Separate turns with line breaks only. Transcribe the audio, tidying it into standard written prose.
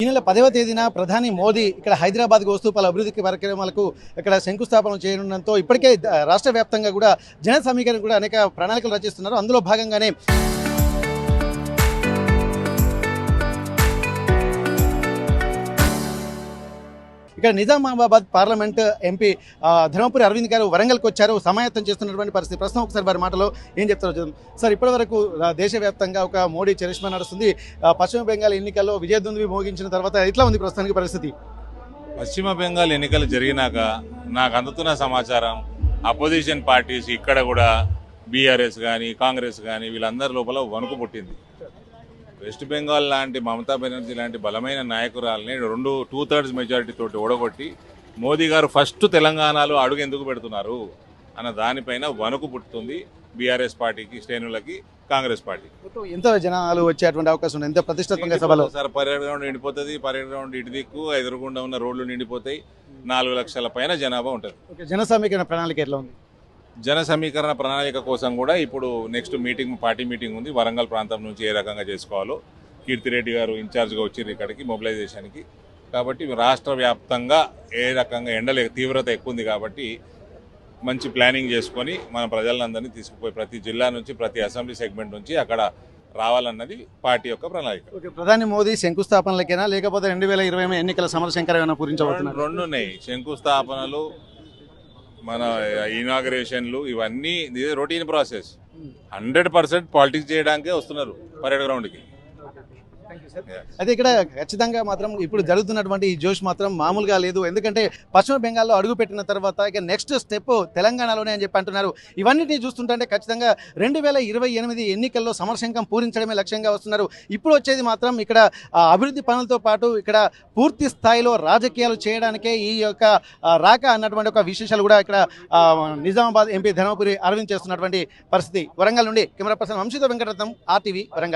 ఈ నెల 10వ తేదీన ప్రధాని మోదీ ఇక్కడ హైదరాబాద్కు వస్తూ పలు అభివృద్ధి కార్యక్రమాలకు ఇక్కడ శంకుస్థాపన చేయనుండడంతో ఇప్పటికే రాష్ట్ర వ్యాప్తంగా కూడా జన సమీకరణ కూడా అనేక ప్రణాళికలు రచిస్తున్నారు. అందులో భాగంగానే ఇక్కడ నిజామాబాద్ పార్లమెంట్ ఎంపీ ధర్మపురి అరవింద్ గారు వరంగల్కి వచ్చారు, సమాయత్తం చేస్తున్నటువంటి పరిస్థితి. ప్రస్తుతం ఒకసారి వారి మాటలో ఏం చెప్తారో చూద్దాం. సార్, ఇప్పటివరకు దేశవ్యాప్తంగా ఒక మోడీ చరిష్మా నడుస్తుంది. పశ్చిమ బెంగాల్ ఎన్నికల్లో విజయదుందుబి మోగించిన తర్వాత ఎట్లా ఉంది ప్రస్తుతానికి పరిస్థితి?
పశ్చిమ బెంగాల్ ఎన్నికలు జరిగినాక నాకు అందుతున్న సమాచారం అపోజిషన్ పార్టీస్ ఇక్కడ కూడా బీఆర్ఎస్ కానీ కాంగ్రెస్ కానీ వీళ్ళందరి లోపల వణుకు పుట్టింది. వెస్ట్ బెంగాల్ లాంటి మమతా బెనర్జీ లాంటి బలమైన నాయకురాలని 2/3 మెజారిటీ తోటి ఓడగొట్టి మోదీ గారు ఫస్ట్ తెలంగాణలో అడుగు ఎందుకు పెడుతున్నారు అన్న దానిపైన వణుకు పుట్టుతుంది బీఆర్ఎస్ పార్టీకి, శ్రేణులకి, కాంగ్రెస్ పార్టీ.
ఎంత జనాలు వచ్చేటువంటి అవకాశం ఉంది? ఎంత ప్రతిష్టాత్మక సభలో?
సార్, పరేడ్ గ్రౌండ్ నిండిపోతుంది. పరేడ్ గ్రౌండ్ ఇటు దిక్కు ఎదురుగుండా ఉన్న రోడ్లు నిండిపోతాయి. 4 లక్షల పైన జనాభా ఉంటుంది.
జన సమీకరణ ప్రణాళిక ఎట్లా ఉంది?
జన సమీకరణ ప్రణాళిక కోసం కూడా ఇప్పుడు నెక్స్ట్ మీటింగ్, పార్టీ మీటింగ్ ఉంది. వరంగల్ ప్రాంతం నుంచి ఏ రకంగా చేసుకోవాలో కీర్తిరెడ్డి గారు ఇన్ఛార్జ్గా వచ్చారు ఇక్కడికి మొబిలైజేషన్కి. కాబట్టి రాష్ట్ర వ్యాప్తంగా ఏ రకంగా ఎండల తీవ్రత ఎక్కువ ఉంది కాబట్టి మంచి ప్లానింగ్ చేసుకొని మన ప్రజలందరినీ తీసుకుపోయి ప్రతి జిల్లా నుంచి, ప్రతి అసెంబ్లీ సెగ్మెంట్ నుంచి అక్కడ రావాలన్నది పార్టీ యొక్క ప్రణాళిక.
ప్రధాని మోదీ శంకుస్థాపనలకైనా లేకపోతే 2020 ఎన్నికల సమరశంకరమైన పూరించబోతున్నారు?
రెండు ఉన్నాయి. శంకుస్థాపనలు, మన ఇనాగరేషన్లు, ఇవన్నీ రొటీన్ ప్రాసెస్. 100% పాలిటిక్స్ చేయడానికే వస్తున్నారు పరేడ్ గ్రౌండ్కి.
అయితే ఇక్కడ ఖచ్చితంగా మాత్రం ఇప్పుడు జరుగుతున్నటువంటి ఈ జోష్ మాత్రం మామూలుగా లేదు. ఎందుకంటే పశ్చిమ బెంగాల్లో అడుగుపెట్టిన తర్వాత ఇక నెక్స్ట్ స్టెప్ తెలంగాణలోనే అని చెప్పి అంటున్నారు. ఇవన్నిటినీ చూస్తుంటే ఖచ్చితంగా 2028 ఎన్నికల్లో సమరశంకం పూరించడమే లక్ష్యంగా వస్తున్నారు. ఇప్పుడు వచ్చేది మాత్రం ఇక్కడ అభివృద్ధి పనులతో పాటు ఇక్కడ పూర్తి స్థాయిలో రాజకీయాలు చేయడానికే ఈ యొక్క రాక అన్నటువంటి ఒక విశేషాలు కూడా ఇక్కడ నిజామాబాద్ ఎంపీ ధర్మపురి అరవింద్ చేస్తున్నటువంటి పరిస్థితి. వరంగల్ నుండి కెమెరా పర్సన్ వంశీతో వెంకటరత్నం, RTV వరంగల్.